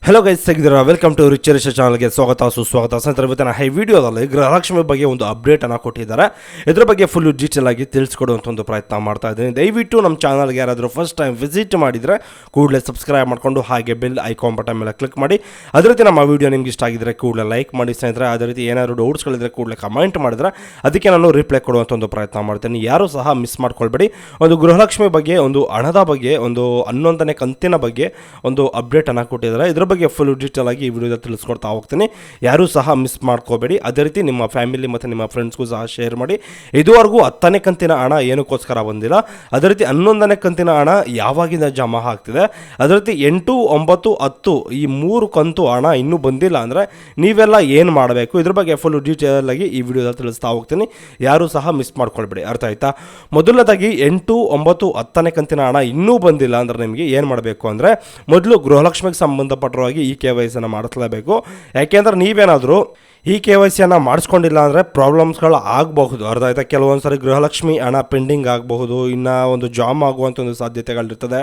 Hello guys, ಹೇಗಿದ್ದೀರಾ? Welcome to rich ಚಾನಲ್ಗೆ ಸ್ವಾಗತ ಸುಸ್ವಾಗತ. ಸ್ನೇಹಿತರೆ, ಇವತ್ತಿನ ಈ ವಿಡಿಯೋದಲ್ಲಿ ಗೃಹಲಕ್ಷ್ಮಿ ಬಗ್ಗೆ ಒಂದು ಅಪ್ಡೇಟನ್ನು ಕೊಟ್ಟಿದ್ದಾರೆ. ಇದರ ಬಗ್ಗೆ ಫುಲ್ಲು ಡೀಟೇಲ್ ಆಗಿ ತಿಳಿಸ್ಕೊಡುವಂಥ ಒಂದು ಪ್ರಯತ್ನ ಮಾಡ್ತಾ ಇದ್ದೀನಿ. ದಯವಿಟ್ಟು ನಮ್ಮ ಚಾನಲ್ಗೆ ಯಾರಾದರೂ ಫಸ್ಟ್ ಟೈಮ್ ವಿಸಿಟ್ ಮಾಡಿದರೆ ಕೂಡಲೇ ಸಬ್ಸ್ಕ್ರೈಬ್ ಮಾಡಿಕೊಂಡು ಹಾಗೆ ಬೆಲ್ ಐಕಾನ್ ಬಟನ್ ಮೇಲೆ ಕ್ಲಿಕ್ ಮಾಡಿ. ಅದೇ ರೀತಿ ನಮ್ಮ ವಿಡಿಯೋ ನಿಮ್ಗೆ ಇಷ್ಟ ಆಗಿದ್ದರೆ ಕೂಡಲೇ ಲೈಕ್ ಮಾಡಿ ಸ್ನೇಹಿತರೆ. ಅದೇ ರೀತಿ ಏನಾದರೂ ಡೌಟ್ಸ್ಗಳಿದ್ರೆ ಕೂಡಲೇ ಕಮೆಂಟ್ ಮಾಡಿದ್ರೆ ಅದಕ್ಕೆ ನಾನು ರಿಪ್ಲೈ ಕೊಡುವಂಥ ಒಂದು ಪ್ರಯತ್ನ ಮಾಡ್ತೀನಿ. ಯಾರೂ ಸಹ ಮಿಸ್ ಮಾಡ್ಕೊಳ್ಬೇಡಿ. ಒಂದು ಗೃಹಲಕ್ಷ್ಮಿ ಬಗ್ಗೆ, ಒಂದು ಹಣದ ಬಗ್ಗೆ, ಒಂದು 11ನೇ ಕಂತಿನ ಬಗ್ಗೆ ಒಂದು ಅಪ್ಡೇಟನ್ನು ಕೊಟ್ಟಿದ್ದಾರೆ. ಇದರ ಬಗ್ಗೆ ಫುಲ್ ಡೀಟೇಲ್ ಆಗಿ ಈ ವಿಡಿಯೋದಲ್ಲಿ ತಿಳಿಸ್ಕೊಡ್ತಾ ಹೋಗ್ತೀನಿ. ಯಾರೂ ಸಹ ಮಿಸ್ ಮಾಡ್ಕೋಬೇಡಿ. ಅದೇ ರೀತಿ ನಿಮ್ಮ ಫ್ಯಾಮಿಲಿ ಮತ್ತು ನಿಮ್ಮ ಫ್ರೆಂಡ್ಸ್ಗೂ ಸಹ ಶೇರ್ ಮಾಡಿ. ಇದುವರೆಗೂ 10ನೇ ಕಂತಿನ ಹಣ ಏನಕ್ಕೋಸ್ಕರ ಬಂದಿಲ್ಲ, ಅದೇ ರೀತಿ 11ನೇ ಕಂತಿನ ಹಣ ಯಾವಾಗಿಂದ ಜಮಾ ಆಗ್ತಿದೆ, ಅದೇ ರೀತಿ 8, 9, 10 ಈ 3 ಕಂತು ಹಣ ಇನ್ನೂ ಬಂದಿಲ್ಲ ಅಂದರೆ ನೀವೆಲ್ಲ ಏನು ಮಾಡಬೇಕು, ಇದ್ರ ಬಗ್ಗೆ ಫುಲ್ ಡೀಟೇಲ್ ಆಗಿ ಈ ವಿಡಿಯೋದಲ್ಲಿ ತಿಳಿಸ್ತಾ ಹೋಗ್ತೀನಿ. ಯಾರೂ ಸಹ ಮಿಸ್ ಮಾಡ್ಕೊಳ್ಬೇಡಿ. ಅರ್ಥ ಆಯ್ತಾ? ಮೊದಲನೇದಾಗಿ 8, 9, 10ನೇ ಕಂತಿನ ಹಣ ಇನ್ನೂ ಬಂದಿಲ್ಲ ಅಂದರೆ ನಿಮಗೆ ಏನು ಮಾಡಬೇಕು ಅಂದರೆ, ಮೊದಲು ಗೃಹಲಕ್ಷ್ಮಿಗೆ ಸಂಬಂಧಪಟ್ಟಿರುವ ಈ KYC ಮಾಡಿಸಲೇಬೇಕು. ಯಾಕೆಂದ್ರೆ ನೀವೇನಾದರೂ ಈ KYC ಮಾಡಿಸ್ಕೊಂಡಿಲ್ಲ ಅಂದರೆ ಪ್ರಾಬ್ಲಮ್ಸ್ಗಳು ಆಗಬಹುದು. ಅರ್ಥ ಆಯ್ತಾ? ಕೆಲವೊಂದು ಸರಿ ಗೃಹಲಕ್ಷ್ಮಿ ಹಣ ಪೆಂಡಿಂಗ್ ಆಗಬಹುದು, ಇನ್ನು ಒಂದು ಜಾಮ್ ಆಗುವಂಥ ಒಂದು ಸಾಧ್ಯತೆಗಳಿರ್ತದೆ.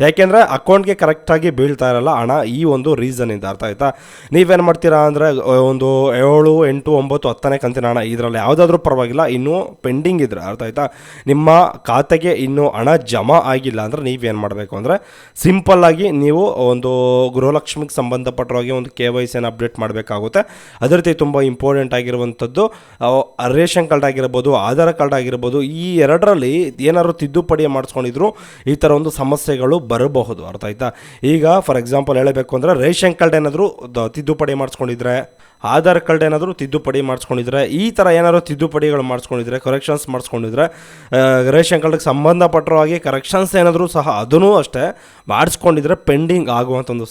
ಯಾಕೆಂದರೆ ಅಕೌಂಟ್ಗೆ ಕರೆಕ್ಟಾಗಿ ಬೀಳ್ತಾ ಇರಲ್ಲ ಹಣ, ಈ ಒಂದು ರೀಸನಿಂದ. ಅರ್ಥ ಆಯ್ತಾ? ನೀವೇನು ಮಾಡ್ತೀರಾ ಅಂದರೆ, ಒಂದು 7, 8, 9, 10ನೇ ಕಂತಿನ ಹಣ ಇದರಲ್ಲಿ ಯಾವುದಾದ್ರೂ ಪರವಾಗಿಲ್ಲ, ಇನ್ನೂ ಪೆಂಡಿಂಗ್ ಇದ್ರೆ, ಅರ್ಥ ಆಯ್ತಾ, ನಿಮ್ಮ ಖಾತೆಗೆ ಇನ್ನೂ ಹಣ ಜಮಾ ಆಗಿಲ್ಲ ಅಂದರೆ ನೀವೇನು ಮಾಡಬೇಕು ಅಂದರೆ, ಸಿಂಪಲ್ಲಾಗಿ ನೀವು ಒಂದು ಗೃಹಲಕ್ಷ್ಮಿಗೆ ಸಂಬಂಧಪಟ್ಟವಾಗಿ ಒಂದು KYC ಅಪ್ಡೇಟ್ ಮಾಡಬೇಕಾಗುತ್ತೆ. ಅದೇ ರೀತಿ ತುಂಬ ಇಂಪಾರ್ಟೆಂಟ್ ಆಗಿರುವಂಥದ್ದು ರೇಷನ್ ಕಾರ್ಡ್ ಆಗಿರ್ಬೋದು, ಆಧಾರ್ ಕಾರ್ಡ್ ಆಗಿರ್ಬೋದು, ಈ ಎರಡರಲ್ಲಿ ಏನಾದ್ರು ತಿದ್ದುಪಡಿ ಮಾಡಿಸ್ಕೊಂಡಿದ್ರು ಈ ಥರ ಒಂದು ಸಮಸ್ಯೆಗಳು ಬರಬಹುದು. ಅರ್ಥ ಆಯ್ತಾ? ಈಗ ಫಾರ್ ಎಕ್ಸಾಂಪಲ್ ಹೇಳಬೇಕು ಅಂದರೆ, ರೇಷನ್ ಕಾರ್ಡ್ ಏನಾದರೂ ತಿದ್ದುಪಡಿ ಮಾಡಿಸ್ಕೊಂಡಿದ್ರೆ, ಆಧಾರ್ ಕಾರ್ಡ್ ಏನಾದರೂ ತಿದ್ದುಪಡಿ ಮಾಡಿಸ್ಕೊಂಡಿದ್ರೆ, ಈ ಥರ ಏನಾದರೂ ತಿದ್ದುಪಡಿಗಳು ಮಾಡಿಸ್ಕೊಂಡಿದ್ರೆ, ಕರೆಕ್ಷನ್ಸ್ ಮಾಡಿಸ್ಕೊಂಡಿದ್ರೆ, ರೇಷನ್ ಕಾರ್ಡ್ಗೆ ಸಂಬಂಧಪಟ್ಟರೋ ಹಾಗೆ ಕರೆಕ್ಷನ್ಸ್ ಏನಾದರೂ ಸಹ ಅದನ್ನೂ ಅಷ್ಟೇ ಮಾಡಿಸ್ಕೊಂಡಿದ್ರೆ ಪೆಂಡಿಂಗ್ ಆಗುವಂಥ ಒಂದು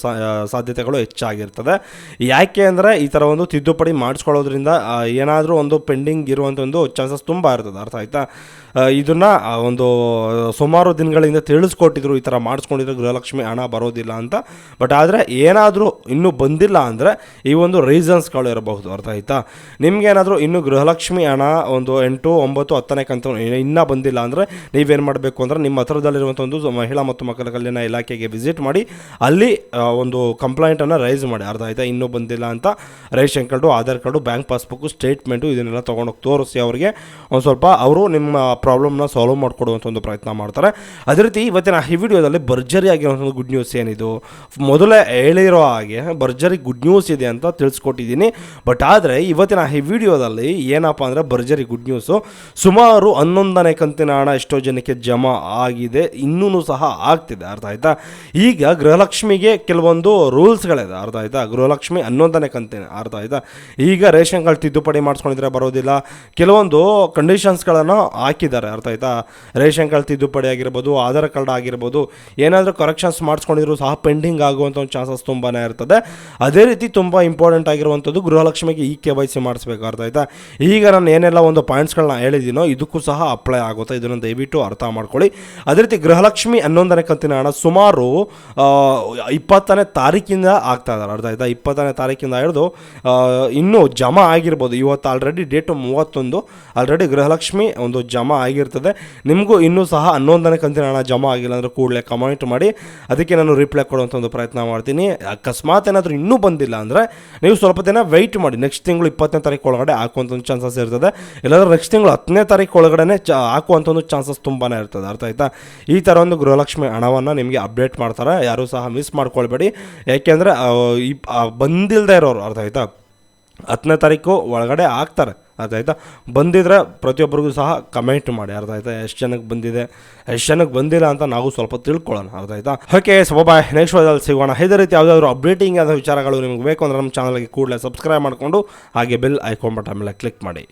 ಸಾಧ್ಯತೆಗಳು ಹೆಚ್ಚಾಗಿರ್ತದೆ. ಯಾಕೆ ಅಂದರೆ, ಈ ಥರ ಒಂದು ತಿದ್ದುಪಡಿ ಮಾಡಿಸ್ಕೊಳ್ಳೋದ್ರಿಂದ ಏನಾದರೂ ಒಂದು ಪೆಂಡಿಂಗ್ ಇರುವಂಥ ಒಂದು ಚಾನ್ಸಸ್ ತುಂಬ ಇರ್ತದೆ. ಅರ್ಥ ಆಯ್ತಾ? ಇದನ್ನು ಒಂದು ಸುಮಾರು ದಿನಗಳಿಂದ ತಿಳಿಸ್ಕೊಟ್ಟಿದ್ರು, ಈ ಥರ ಮಾಡಿಸ್ಕೊಂಡಿದ್ರೆ ಗೃಹಲಕ್ಷ್ಮಿ ಹಣ ಬರೋದಿಲ್ಲ ಅಂತ. ಬಟ್ ಆದರೆ ಏನಾದರೂ ಇನ್ನೂ ಬಂದಿಲ್ಲ ಅಂದರೆ ಈ ಒಂದು ರೀಸನ್ಸ್ಗಳು ಇರಬಹುದು. ಅರ್ಥ ಆಯ್ತಾ? ನಿಮಗೇನಾದರೂ ಇನ್ನೂ ಗೃಹಲಕ್ಷ್ಮಿ ಹಣ ಒಂದು 8, 9, 10ನೇ ಕಂತು ಇನ್ನೂ ಬಂದಿಲ್ಲ ಅಂದರೆ ನೀವೇನು ಮಾಡಬೇಕು ಅಂದರೆ, ನಿಮ್ಮ ಹತ್ರದಲ್ಲಿರುವಂಥ ಒಂದು ಮಹಿಳಾ ಮತ್ತು ಮಕ್ಕಳ ಕಲ್ಯಾಣ ಇಲಾಖೆಗೆ ವಿಸಿಟ್ ಮಾಡಿ ಅಲ್ಲಿ ಒಂದು ಕಂಪ್ಲೇಂಟನ್ನು ರೈಸ್ ಮಾಡಿ. ಅರ್ಥ ಆಯ್ತಾ? ಇನ್ನೂ ಬಂದಿಲ್ಲ ಅಂತ ration card, Aadhaar card, bank passbook, statement ಇದನ್ನೆಲ್ಲ ತೊಗೊಂಡೋಗಿ ತೋರಿಸಿ ಅವರಿಗೆ. ಒಂದು ಸ್ವಲ್ಪ ಅವರು ನಿಮ್ಮ ಪ್ರಾಬ್ಲಮ್ನ ಸಾಲ್ವ್ ಮಾಡಿಕೊಡುವಂಥ ಒಂದು ಪ್ರಯತ್ನ ಮಾಡ್ತಾರೆ. ಅದೇ ರೀತಿ ಇವತ್ತಿನ ಈ ವಿಡಿಯೋದಲ್ಲಿ ಭರ್ಜರಿ ಆಗಿರುವಂಥ ಗುಡ್ ನ್ಯೂಸ್ ಏನಿದು, ಮೊದಲೇ ಹೇಳಿರೋ ಹಾಗೆ ಭರ್ಜರಿ ಗುಡ್ ನ್ಯೂಸ್ ಇದೆ ಅಂತ ತಿಳಿಸ್ಕೊಟ್ಟಿದ್ದೀನಿ. ಬಟ್ ಆದರೆ ಇವತ್ತಿನ ಈ ವಿಡಿಯೋದಲ್ಲಿ ಏನಪ್ಪ ಅಂದರೆ ಭರ್ಜರಿ ಗುಡ್ ನ್ಯೂಸು. ಸುಮಾರು 11ನೇ ಕಂತಿನ ಹಣ ಎಷ್ಟೋ ಜನಕ್ಕೆ ಜಮಾ ಆಗಿದೆ, ಇನ್ನೂ ಸಹ ಆಗ್ತಿದೆ. ಅರ್ಥ ಆಯ್ತಾ? ಈಗ ಗೃಹಲಕ್ಷ್ಮಿಗೆ ಕೆಲವೊಂದು ರೂಲ್ಸ್ಗಳಿದೆ. ಅರ್ಥ ಆಯ್ತಾ? ಗೃಹಲಕ್ಷ್ಮಿ 11ನೇ ಕಂತಿನ, ಅರ್ಥ ಆಯ್ತಾ? ಈಗ ರೇಷನ್ ಕಾರ್ಡ್ ತಿದ್ದುಪಡಿ ಮಾಡಿಸ್ಕೊಂಡಿದ್ರೆ ಬರೋದಿಲ್ಲ, ಕೆಲವೊಂದು ಕಂಡೀಷನ್ಸ್ಗಳನ್ನು ಹಾಕಿದ್ದಾರೆ. ಅರ್ಥ ಆಯ್ತಾ? ರೇಷನ್ ಕಾರ್ಡ್ ತಿದ್ದುಪಡಿ ಆಗಿರ್ಬೋದು, ಆಧಾರ್ ಕಾರ್ಡ್ ಆಗಿರ್ಬೋದು, ಏನಾದರೂ ಕರೆಕ್ಷನ್ಸ್ ಮಾಡಿಸ್ಕೊಂಡಿದ್ರು ಸಹ ಪೆಂಡಿಂಗ್ ಆಗುವಂಥ ಒಂದು ಚಾನ್ಸಸ್ ತುಂಬಾ ಇರ್ತದೆ. ಅದೇ ರೀತಿ ತುಂಬ ಇಂಪಾರ್ಟೆಂಟ್ ಆಗಿರುವಂಥದ್ದು ಗೃಹಲಕ್ಷ್ಮಿಗೆ ಈ KYC ಮಾಡಿಸ್ಬೇಕು. ಅರ್ಥ ಆಯ್ತಾ? ಈಗ ನಾನು ಏನೆಲ್ಲ ಒಂದು ಪಾಯಿಂಟ್ಸ್ಗಳನ್ನ ಹೇಳಿದ್ದೀನೋ ಇದಕ್ಕೂ ಸಹ ಅಪ್ಲೈ ಆಗುತ್ತೆ. ಇದನ್ನು ದಯವಿಟ್ಟು ಅರ್ಥ ಮಾಡ್ಕೊಳ್ಳಿ. ಅದೇ ರೀತಿ ಗೃಹಲಕ್ಷ್ಮಿ 11ನೇ ಕಂತಿನ ಹಣ ಸುಮಾರು 20ನೇ ತಾರೀಕಿಂದ ಆಗ್ತಾ ಇದ್ದಾರೆ. ಅರ್ಥ ಆಯ್ತಾ? 20ನೇ ತಾರೀಕಿಂದ ಹಿಡಿದು ಇನ್ನೂ ಜಮಾ ಆಗಿರ್ಬೋದು. ಇವತ್ತು ಆಲ್ರೆಡಿ ಡೇಟು 31, ಆಲ್ರೆಡಿ ಗೃಹಲಕ್ಷ್ಮಿ ಒಂದು ಜಮಾ ಆಗಿರ್ತದೆ. ನಿಮಗೂ ಇನ್ನೂ ಸಹ 11ನೇ ಕಂತಿನ ಹಣ ಜಮಾ ಆಗಿಲ್ಲ ಅಂದರೆ ಕೂಡಲೇ ಕಮೆಂಟ್ ಮಾಡಿ, ಅದಕ್ಕೆ ನಾನು ರಿಪ್ಲೈ ಕೊಡುವಂಥ ಒಂದು ಪ್ರಯತ್ನ ಮಾಡ್ತೀನಿ. ಅಕಸ್ಮಾತ್ ಏನಾದರೂ ಇನ್ನೂ ಬಂದಿಲ್ಲ ಅಂದರೆ ನೀವು ಸ್ವಲ್ಪ ದಿನ ವೆಯ್ಟ್ ಮಾಡಿ. ನೆಕ್ಸ್ಟ್ ತಿಂಗಳು 20ನೇ ತಾರೀಕು ಒಳಗಡೆ ಹಾಕುವಂಥ ಒಂದು ಚಾನ್ಸಸ್ ಇರ್ತದೆ. ಇಲ್ಲಾಂದರೆ ನೆಕ್ಸ್ಟ್ ತಿಂಗಳು 10ನೇ ತಾರೀಕು ಒಳಗಡೆ ಹಾಕುವಂಥ ಒಂದು ಚಾನ್ಸಸ್ ತುಂಬಾ ಇರ್ತದೆ. ಅರ್ಥ ಆಯ್ತಾ? ಈ ಥರ ಒಂದು ಗೃಹಲಕ್ಷ್ಮಿ ಹಣವನ್ನು ನಿಮಗೆ ಅಪ್ಡೇಟ್ ಮಾಡ್ತಾರೆ. ಯಾರೂ ಸಹ ಮಿಸ್ ಮಾಡ್ಕೊಳ್ಬೇಡಿ. ಯಾಕೆಂದರೆ ಬಂದಿಲ್ಲದೆ ಇರೋರು, ಅರ್ಥ ಆಯ್ತಾ, 10ನೇ ತಾರೀಕು ಒಳಗಡೆ ಹಾಕ್ತಾರೆ. ಅರ್ಥ ಆಯ್ತಾ? ಬಂದಿದ್ರೆ ಪ್ರತಿಯೊಬ್ಬರಿಗೂ ಸಹ ಕಮೆಂಟ್ ಮಾಡಿ. ಅರ್ಥ ಆಯ್ತಾ? ಎಷ್ಟು ಜನಕ್ಕೆ ಬಂದಿದೆ, ಎಷ್ಟು ಜನಕ್ಕೆ ಬಂದಿಲ್ಲ ಅಂತ ನಾವು ಸ್ವಲ್ಪ ತಿಳ್ಕೊಳ್ಳೋಣ. ಅರ್ಥ ಆಯ್ತಾ? ಓಕೆ, ಸೊ ಬಾಯ್, ನೆಕ್ಸ್ಟ್ ವಿಡಿಯೋದಲ್ಲಿ ಸಿಗೋಣ. ಇದೇ ರೀತಿ ಯಾವುದಾದ್ರೂ ಅಪ್ಡೇಟಿಂಗ್ ಆದ ವಿಚಾರಗಳು ನಿಮಗೆ ಬೇಕು ಅಂದರೆ ನಮ್ಮ ಚಾನಲ್ಗೆ ಕೂಡಲೇ ಸಬ್ಸ್ಕ್ರೈಬ್ ಮಾಡಿಕೊಂಡು ಹಾಗೆ ಬೆಲ್ ಐಕಾನ್ ಬಟನ್ ಮೇಲೆ ಕ್ಲಿಕ್ ಮಾಡಿ.